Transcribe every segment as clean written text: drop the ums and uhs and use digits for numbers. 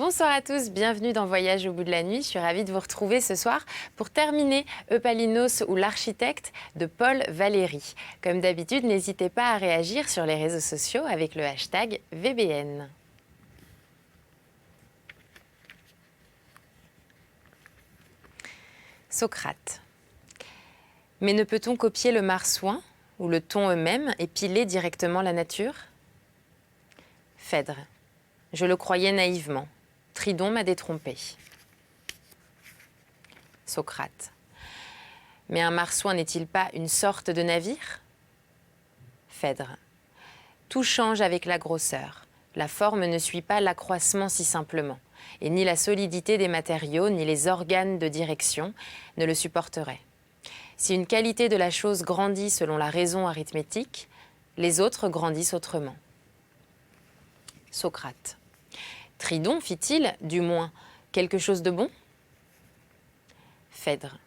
Bonsoir à tous, bienvenue dans Voyage au bout de la nuit. Je suis ravie de vous retrouver ce soir pour terminer Eupalinos ou l'architecte de Paul Valéry. Comme d'habitude, n'hésitez pas à réagir sur les réseaux sociaux avec le hashtag VBN. Socrate. Mais ne peut-on copier le marsouin ou le thon eux-mêmes et piler directement la nature? Phèdre. Je le croyais naïvement. Tridon m'a détrompé. Socrate. Mais un marsouin n'est-il pas une sorte de navire? Phèdre. Tout change avec la grosseur. La forme ne suit pas l'accroissement si simplement, et ni la solidité des matériaux, ni les organes de direction ne le supporteraient. Si une qualité de la chose grandit selon la raison arithmétique, les autres grandissent autrement. Socrate. Tridon fit-il, du moins, quelque chose de bon? Phèdre.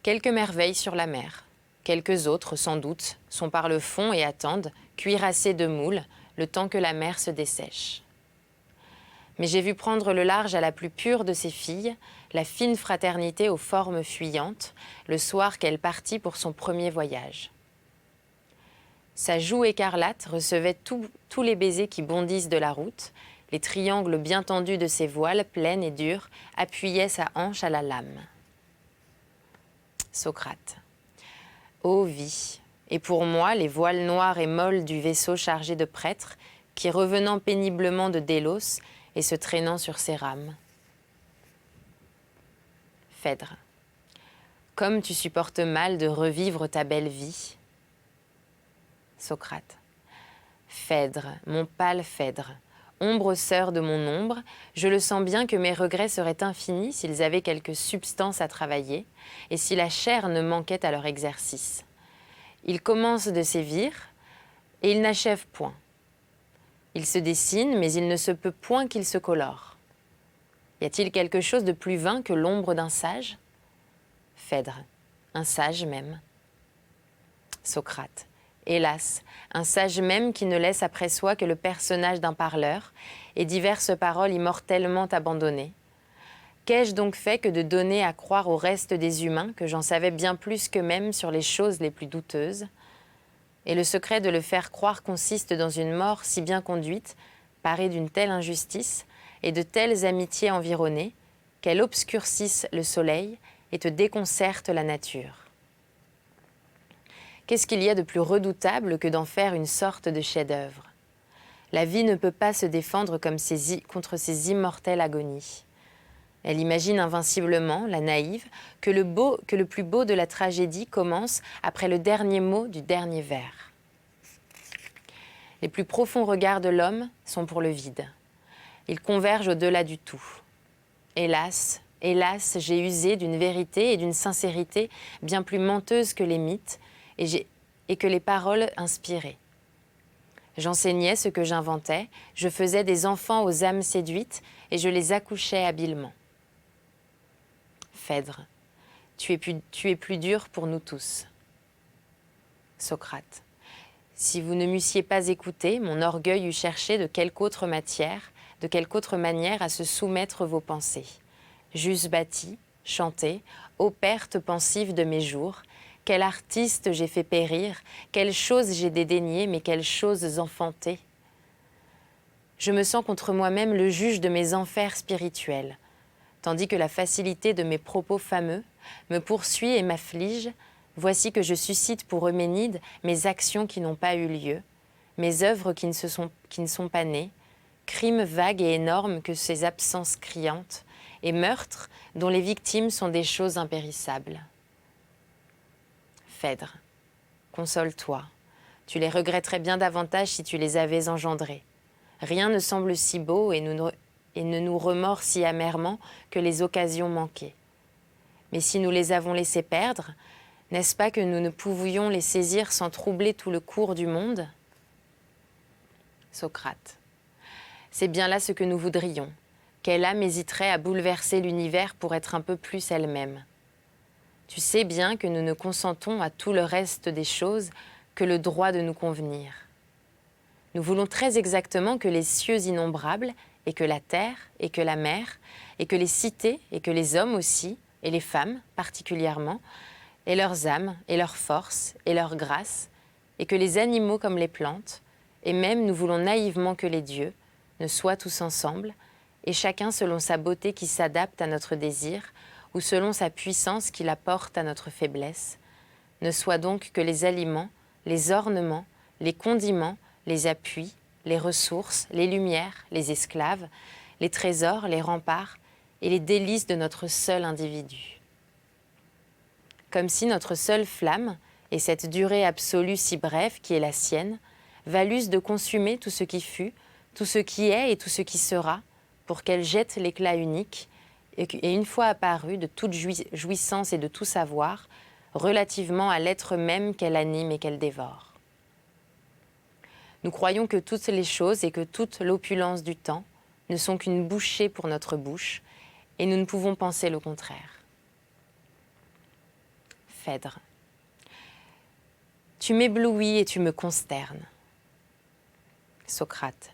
Quelques merveilles sur la mer. Quelques autres, sans doute, sont par le fond et attendent, cuirassés de moules, le temps que la mer se dessèche. Mais j'ai vu prendre le large à la plus pure de ses filles, la fine fraternité aux formes fuyantes, le soir qu'elle partit pour son premier voyage. Sa joue écarlate recevait tous les baisers qui bondissent de la route, les triangles bien tendus de ses voiles, pleines et dures, appuyaient sa hanche à la lame. Socrate. Ô vie, et pour moi les voiles noires et molles du vaisseau chargé de prêtres, qui revenant péniblement de Délos et se traînant sur ses rames. Phèdre. Comme tu supportes mal de revivre ta belle vie. Socrate. Phèdre, mon pâle Phèdre, ombre sœur de mon ombre, je le sens bien que mes regrets seraient infinis s'ils avaient quelque substance à travailler, et si la chair ne manquait à leur exercice. Ils commencent de sévir, et ils n'achèvent point. Ils se dessinent, mais il ne se peut point qu'ils se colorent. Y a-t-il quelque chose de plus vain que l'ombre d'un sage? Phèdre, un sage même. Socrate. Hélas, un sage même qui ne laisse après soi que le personnage d'un parleur et diverses paroles immortellement abandonnées. Qu'ai-je donc fait que de donner à croire au reste des humains que j'en savais bien plus qu'eux-mêmes sur les choses les plus douteuses? Et le secret de le faire croire consiste dans une mort si bien conduite, parée d'une telle injustice et de telles amitiés environnées, qu'elle obscurcisse le soleil et te déconcerte la nature. Qu'est-ce qu'il y a de plus redoutable que d'en faire une sorte de chef-d'œuvre? La vie ne peut pas se défendre contre ces immortelles agonies. Elle imagine invinciblement, la naïve, que le plus beau de la tragédie commence après le dernier mot du dernier vers. Les plus profonds regards de l'homme sont pour le vide. Ils convergent au-delà du tout. Hélas, hélas, j'ai usé d'une vérité et d'une sincérité bien plus menteuses que les mythes, et que les paroles inspiraient. J'enseignais ce que j'inventais, je faisais des enfants aux âmes séduites et je les accouchais habilement. Phèdre, tu es plus dur pour nous tous. Socrate, si vous ne m'eussiez pas écouté, mon orgueil eût cherché de quelque autre manière à se soumettre vos pensées. J'eusse bâti, chanté, ô perte pensive de mes jours, quel artiste j'ai fait périr, quelles choses j'ai dédaignées, mais quelles choses enfantées. Je me sens contre moi-même le juge de mes enfers spirituels, tandis que la facilité de mes propos fameux me poursuit et m'afflige. Voici que je suscite pour Euménide mes actions qui n'ont pas eu lieu, mes œuvres qui ne sont pas nées, crimes vagues et énormes que ces absences criantes, et meurtres dont les victimes sont des choses impérissables. Phèdre, console-toi, tu les regretterais bien davantage si tu les avais engendrés. Rien ne semble si beau et ne nous remord si amèrement que les occasions manquées. Mais si nous les avons laissés perdre, n'est-ce pas que nous ne pouvions les saisir sans troubler tout le cours du monde? Socrate. C'est bien là ce que nous voudrions. Quelle âme hésiterait à bouleverser l'univers pour être un peu plus elle-même? Tu sais bien que nous ne consentons à tout le reste des choses que le droit de nous convenir. Nous voulons très exactement que les cieux innombrables et que la terre, et que la mer, et que les cités, et que les hommes aussi, et les femmes particulièrement, et leurs âmes, et leurs forces, et leur grâce, et que les animaux comme les plantes, et même nous voulons naïvement que les dieux, ne soient tous ensemble, et chacun selon sa beauté qui s'adapte à notre désir, ou selon sa puissance qui la porte à notre faiblesse, ne soient donc que les aliments, les ornements, les condiments, les appuis, les ressources, les lumières, les esclaves, les trésors, les remparts et les délices de notre seul individu. Comme si notre seule flamme, et cette durée absolue si brève qui est la sienne, valussent de consumer tout ce qui fut, tout ce qui est et tout ce qui sera, pour qu'elle jette l'éclat unique, et une fois apparue de toute jouissance et de tout savoir, relativement à l'être même qu'elle anime et qu'elle dévore. Nous croyons que toutes les choses et que toute l'opulence du temps ne sont qu'une bouchée pour notre bouche, et nous ne pouvons penser le contraire. Phèdre. Tu m'éblouis et tu me consternes. Socrate.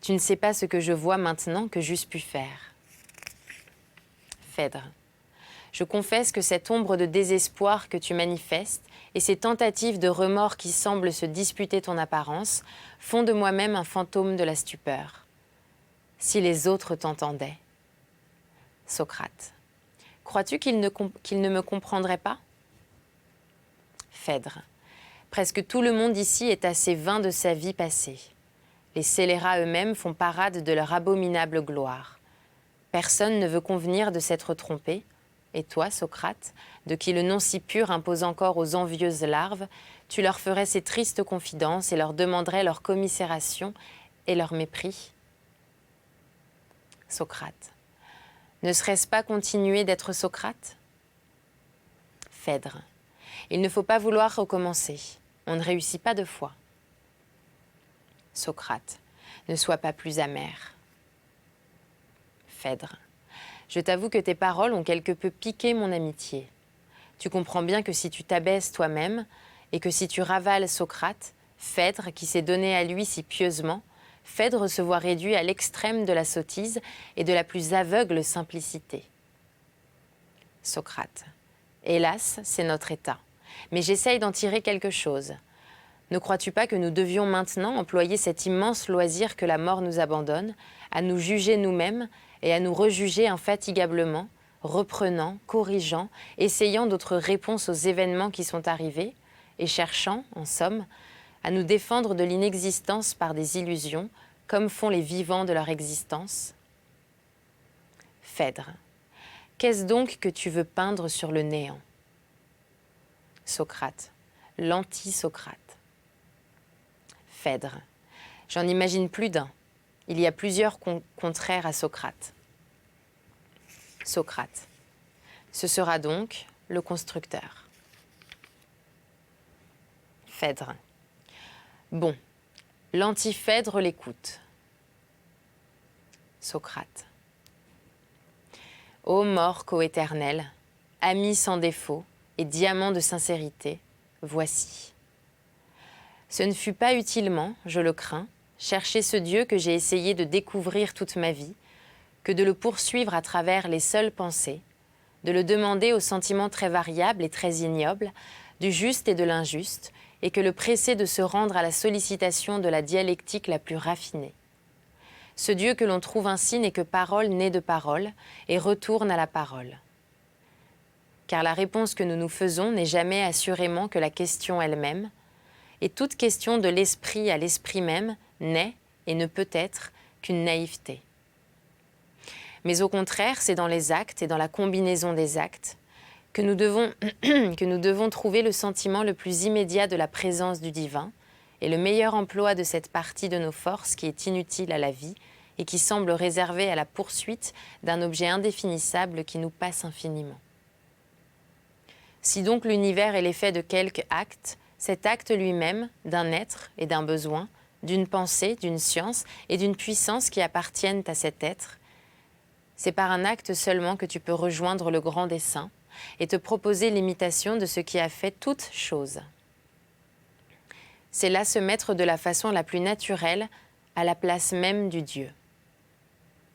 Tu ne sais pas ce que je vois maintenant que j'eusse pu faire. Phèdre. Je confesse que cette ombre de désespoir que tu manifestes et ces tentatives de remords qui semblent se disputer ton apparence font de moi-même un fantôme de la stupeur. Si les autres t'entendaient. Socrate. Crois-tu qu'ils ne me comprendraient pas? Phèdre. Presque tout le monde ici est assez vain de sa vie passée. Les scélérats eux-mêmes font parade de leur abominable gloire. Personne ne veut convenir de s'être trompé. Et toi, Socrate, de qui le nom si pur impose encore aux envieuses larves, tu leur ferais ces tristes confidences et leur demanderais leur commisération et leur mépris. Socrate. Ne serait-ce pas continuer d'être Socrate? Phèdre. Il ne faut pas vouloir recommencer. On ne réussit pas deux fois. Socrate. Ne sois pas plus amer. Phèdre. Je t'avoue que tes paroles ont quelque peu piqué mon amitié. Tu comprends bien que si tu t'abaisses toi-même, et que si tu ravales Socrate, Phèdre, qui s'est donné à lui si pieusement, Phèdre se voit réduit à l'extrême de la sottise et de la plus aveugle simplicité. Socrate. Hélas, c'est notre état. Mais j'essaye d'en tirer quelque chose. Ne crois-tu pas que nous devions maintenant employer cet immense loisir que la mort nous abandonne, à nous juger nous-mêmes et à nous rejuger infatigablement, reprenant, corrigeant, essayant d'autres réponses aux événements qui sont arrivés, et cherchant, en somme, à nous défendre de l'inexistence par des illusions, comme font les vivants de leur existence? Phèdre. Qu'est-ce donc que tu veux peindre sur le néant? Socrate. L'anti-Socrate. Phèdre. J'en imagine plus d'un. Il y a plusieurs contraires à Socrate. Socrate. Ce sera donc le constructeur. Phèdre. Bon, l'anti-Phèdre l'écoute. Socrate. Ô mort coéternel, ami sans défaut et diamant de sincérité, voici. Ce ne fut pas utilement, je le crains, chercher ce Dieu que j'ai essayé de découvrir toute ma vie, que de le poursuivre à travers les seules pensées, de le demander aux sentiments très variables et très ignobles, du juste et de l'injuste, et que le presser de se rendre à la sollicitation de la dialectique la plus raffinée. Ce Dieu que l'on trouve ainsi n'est que parole née de parole, et retourne à la parole. Car la réponse que nous nous faisons n'est jamais assurément que la question elle-même, et toute question de l'esprit à l'esprit même n'est et ne peut être qu'une naïveté. Mais au contraire, c'est dans les actes et dans la combinaison des actes que nous devons trouver le sentiment le plus immédiat de la présence du divin et le meilleur emploi de cette partie de nos forces qui est inutile à la vie et qui semble réservée à la poursuite d'un objet indéfinissable qui nous passe infiniment. Si donc l'univers est l'effet de quelque acte, cet acte lui-même, d'un être et d'un besoin, d'une pensée, d'une science et d'une puissance qui appartiennent à cet être, c'est par un acte seulement que tu peux rejoindre le grand dessein et te proposer l'imitation de ce qui a fait toute chose. C'est là se mettre de la façon la plus naturelle à la place même du Dieu.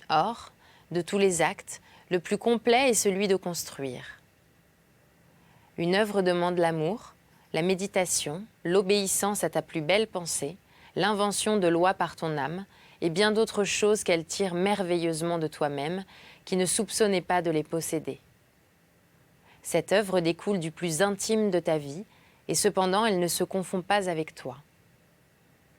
Or, de tous les actes, le plus complet est celui de construire. Une œuvre demande l'amour, la méditation, l'obéissance à ta plus belle pensée, l'invention de lois par ton âme, et bien d'autres choses qu'elle tire merveilleusement de toi-même, qui ne soupçonnais pas de les posséder. Cette œuvre découle du plus intime de ta vie, et cependant elle ne se confond pas avec toi.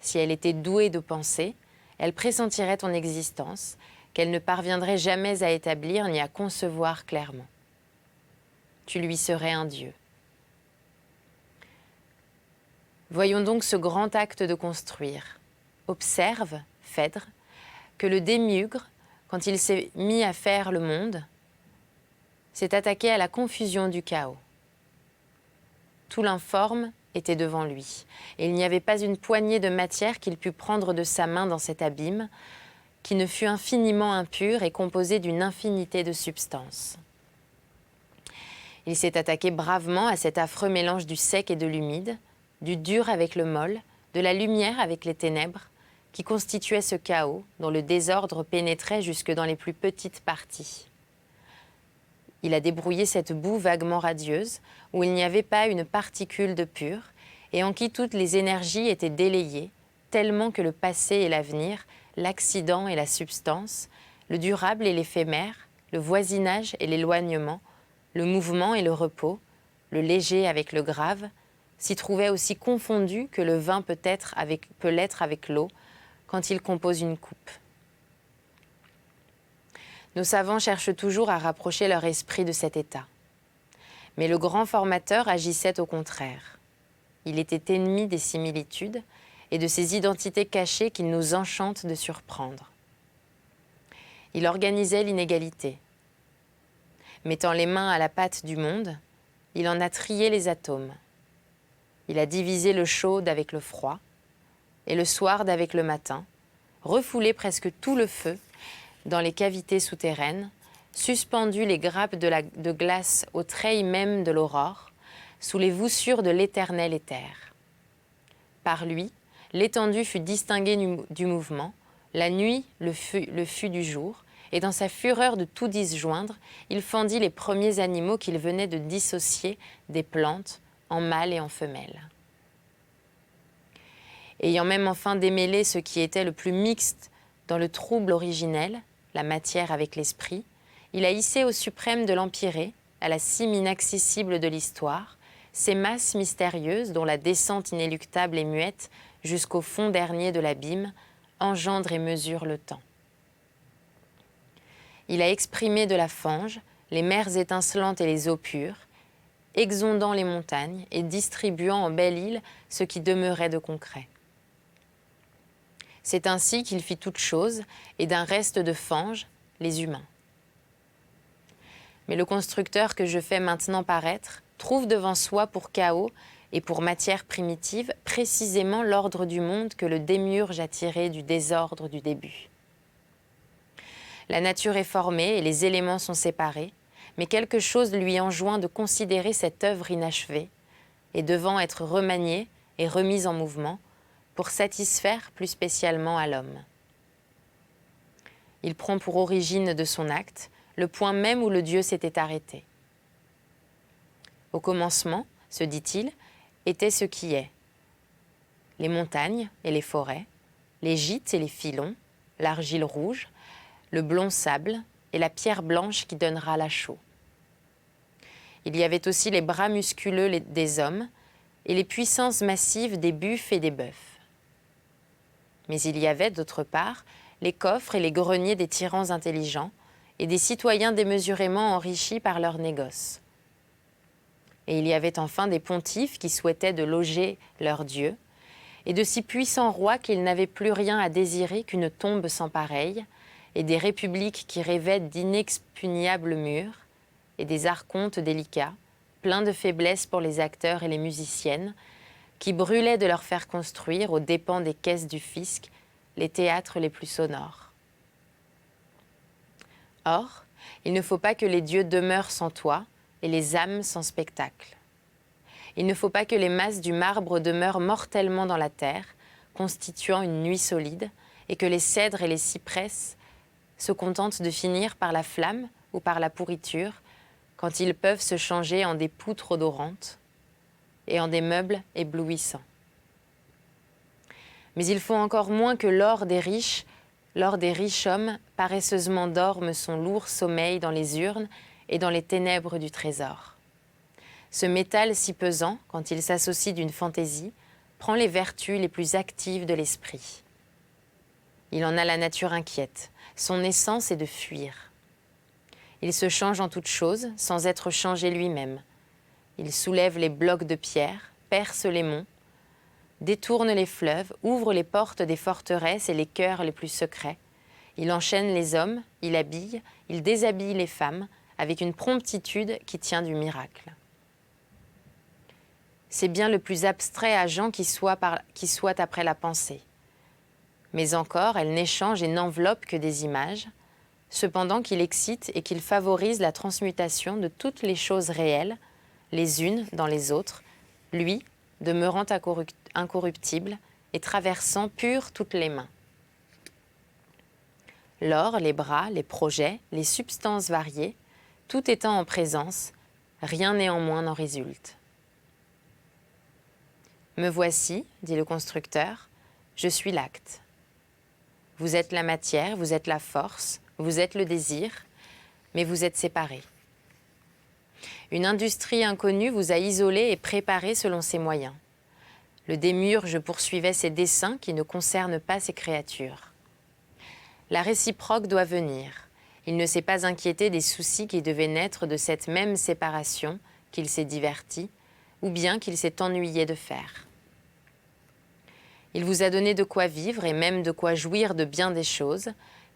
Si elle était douée de pensée, elle pressentirait ton existence, qu'elle ne parviendrait jamais à établir ni à concevoir clairement. Tu lui serais un dieu. Voyons donc ce grand acte de construire. Observe, Phèdre, que le démiurge, quand il s'est mis à faire le monde, s'est attaqué à la confusion du chaos. Tout l'informe était devant lui, et il n'y avait pas une poignée de matière qu'il pût prendre de sa main dans cet abîme, qui ne fût infiniment impur et composé d'une infinité de substances. Il s'est attaqué bravement à cet affreux mélange du sec et de l'humide, du dur avec le molle, de la lumière avec les ténèbres, qui constituait ce chaos dont le désordre pénétrait jusque dans les plus petites parties. Il a débrouillé cette boue vaguement radieuse, où il n'y avait pas une particule de pur, et en qui toutes les énergies étaient délayées, tellement que le passé et l'avenir, l'accident et la substance, le durable et l'éphémère, le voisinage et l'éloignement, le mouvement et le repos, le léger avec le grave, s'y trouvaient aussi confondus que le vin peut l'être avec l'eau, quand il compose une coupe. Nos savants cherchent toujours à rapprocher leur esprit de cet état. Mais le grand formateur agissait au contraire. Il était ennemi des similitudes et de ces identités cachées qu'il nous enchante de surprendre. Il organisait l'inégalité. Mettant les mains à la pâte du monde, il en a trié les atomes. Il a divisé le chaud avec le froid, et le soir avec le matin, refoulé presque tout le feu dans les cavités souterraines, suspendu les grappes de glace au treil même de l'aurore, sous les voussures de l'éternel éther. Par lui, l'étendue fut distinguée du mouvement, la nuit le fut du jour, et dans sa fureur de tout disjoindre, il fendit les premiers animaux qu'il venait de dissocier des plantes, en mâles et en femelles. Ayant même enfin démêlé ce qui était le plus mixte dans le trouble originel, la matière avec l'esprit, il a hissé au suprême de l'empyrée, à la cime inaccessible de l'histoire, ces masses mystérieuses dont la descente inéluctable et muette jusqu'au fond dernier de l'abîme engendre et mesure le temps. Il a exprimé de la fange les mers étincelantes et les eaux pures, exondant les montagnes et distribuant en belle île ce qui demeurait de concret. C'est ainsi qu'il fit toute chose, et d'un reste de fange, les humains. Mais le constructeur que je fais maintenant paraître trouve devant soi pour chaos et pour matière primitive précisément l'ordre du monde que le démiurge a tiré du désordre du début. La nature est formée et les éléments sont séparés, mais quelque chose lui enjoint de considérer cette œuvre inachevée et devant être remaniée et remise en mouvement, pour satisfaire plus spécialement à l'homme. Il prend pour origine de son acte le point même où le Dieu s'était arrêté. Au commencement, se dit-il, était ce qui est. Les montagnes et les forêts, les gîtes et les filons, l'argile rouge, le blond sable et la pierre blanche qui donnera la chaux. Il y avait aussi les bras musculeux des hommes et les puissances massives des buffles et des bœufs. Mais il y avait, d'autre part, les coffres et les greniers des tyrans intelligents et des citoyens démesurément enrichis par leurs négoces. Et il y avait enfin des pontifes qui souhaitaient de loger leur Dieu, et de si puissants rois qu'ils n'avaient plus rien à désirer qu'une tombe sans pareille, et des républiques qui rêvaient d'inexpugnables murs, et des archontes délicats, pleins de faiblesse pour les acteurs et les musiciennes, qui brûlaient de leur faire construire, aux dépens des caisses du fisc, les théâtres les plus sonores. Or, il ne faut pas que les dieux demeurent sans toi et les âmes sans spectacle. Il ne faut pas que les masses du marbre demeurent mortellement dans la terre, constituant une nuit solide, et que les cèdres et les cypresses se contentent de finir par la flamme ou par la pourriture, quand ils peuvent se changer en des poutres odorantes et en des meubles éblouissants. Mais il faut encore moins que l'or des riches hommes paresseusement dorment son lourd sommeil dans les urnes et dans les ténèbres du trésor. Ce métal si pesant, quand il s'associe d'une fantaisie, prend les vertus les plus actives de l'esprit. Il en a la nature inquiète, son essence est de fuir. Il se change en toutes choses sans être changé lui-même. Il soulève les blocs de pierre, perce les monts, détourne les fleuves, ouvre les portes des forteresses et les cœurs les plus secrets. Il enchaîne les hommes, il habille, il déshabille les femmes avec une promptitude qui tient du miracle. C'est bien le plus abstrait agent qui soit après la pensée. Mais encore, elle n'échange et n'enveloppe que des images, cependant qu'il excite et qu'il favorise la transmutation de toutes les choses réelles, les unes dans les autres, lui, demeurant incorruptible et traversant pur toutes les mains. L'or, les bras, les projets, les substances variées, tout étant en présence, rien néanmoins n'en résulte. Me voici, dit le constructeur, je suis l'acte. Vous êtes la matière, vous êtes la force, vous êtes le désir, mais vous êtes séparés. Une industrie inconnue vous a isolé et préparé selon ses moyens. Le démiurge poursuivait ses desseins qui ne concernent pas ses créatures. La réciproque doit venir. Il ne s'est pas inquiété des soucis qui devaient naître de cette même séparation qu'il s'est diverti, ou bien qu'il s'est ennuyé de faire. Il vous a donné de quoi vivre et même de quoi jouir de bien des choses,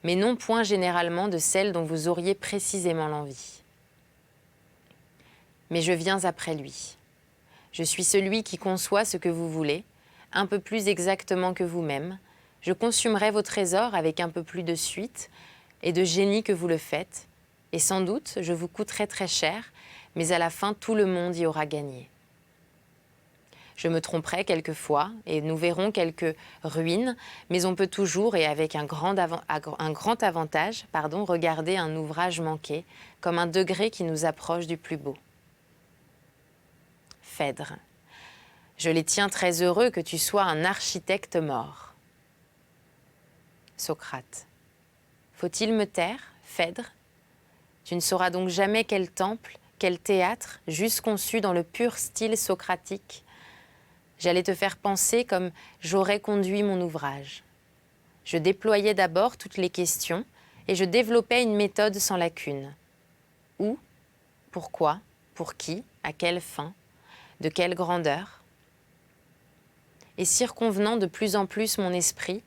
mais non point généralement de celles dont vous auriez précisément l'envie. Mais je viens après lui. Je suis celui qui conçoit ce que vous voulez, un peu plus exactement que vous-même. Je consumerai vos trésors avec un peu plus de suite et de génie que vous le faites, et sans doute je vous coûterai très cher, mais à la fin tout le monde y aura gagné. Je me tromperai quelquefois et nous verrons quelques ruines, mais on peut toujours et avec un grand avantage, regarder un ouvrage manqué comme un degré qui nous approche du plus beau. Phèdre, je les tiens très heureux que tu sois un architecte mort. Socrate, faut-il me taire, Phèdre? Tu ne sauras donc jamais quel temple, quel théâtre, juste conçu dans le pur style socratique. J'allais te faire penser comme j'aurais conduit mon ouvrage. Je déployais d'abord toutes les questions et je développais une méthode sans lacune. Où? Pourquoi? Pour qui? À quelle fin? De quelle grandeur? Et circonvenant de plus en plus mon esprit,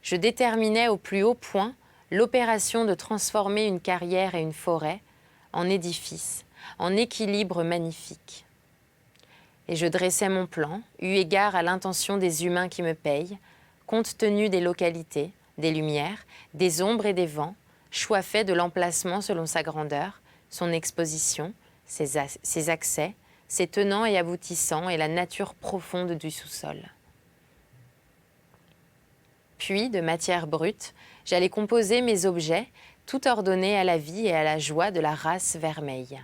je déterminais au plus haut point l'opération de transformer une carrière et une forêt en édifice, en équilibre magnifique. Et je dressais mon plan, eu égard à l'intention des humains qui me payent, compte tenu des localités, des lumières, des ombres et des vents, choix fait de l'emplacement selon sa grandeur, son exposition, ses accès, ses tenants et aboutissants et la nature profonde du sous-sol. Puis, de matière brute, j'allais composer mes objets, tout ordonnés à la vie et à la joie de la race vermeille.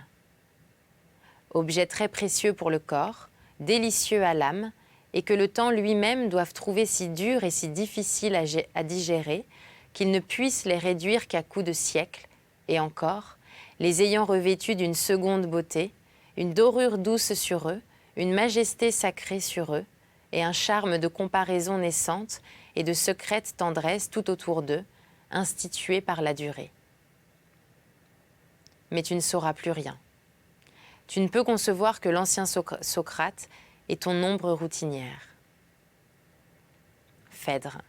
Objets très précieux pour le corps, délicieux à l'âme, et que le temps lui-même doive trouver si dur et si difficile à digérer qu'il ne puisse les réduire qu'à coups de siècles, et encore, les ayant revêtus d'une seconde beauté, une dorure douce sur eux, une majesté sacrée sur eux, et un charme de comparaison naissante et de secrète tendresse tout autour d'eux, institué par la durée. Mais tu ne sauras plus rien. Tu ne peux concevoir que l'ancien Socrate est ton ombre routinière. Phèdre,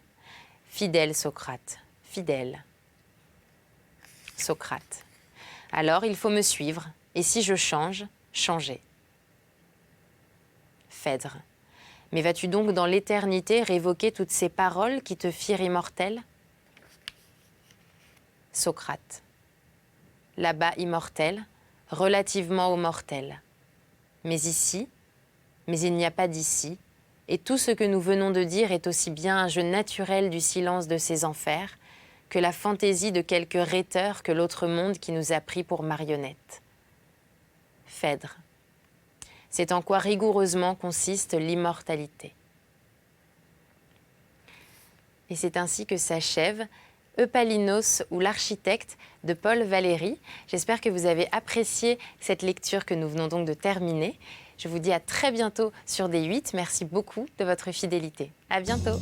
fidèle Socrate, fidèle. Socrate, alors il faut me suivre, et si je change, changer. Phèdre, mais vas-tu donc dans l'éternité révoquer toutes ces paroles qui te firent immortel? Socrate, là-bas immortel, relativement aux mortels. Mais ici, mais il n'y a pas d'ici, et tout ce que nous venons de dire est aussi bien un jeu naturel du silence de ces enfers que la fantaisie de quelques rhéteurs que l'autre monde qui nous a pris pour marionnettes. Phèdre. C'est en quoi rigoureusement consiste l'immortalité. Et c'est ainsi que s'achève Eupalinos ou l'architecte de Paul Valéry. J'espère que vous avez apprécié cette lecture que nous venons donc de terminer. Je vous dis à très bientôt sur D8. Merci beaucoup de votre fidélité. À bientôt.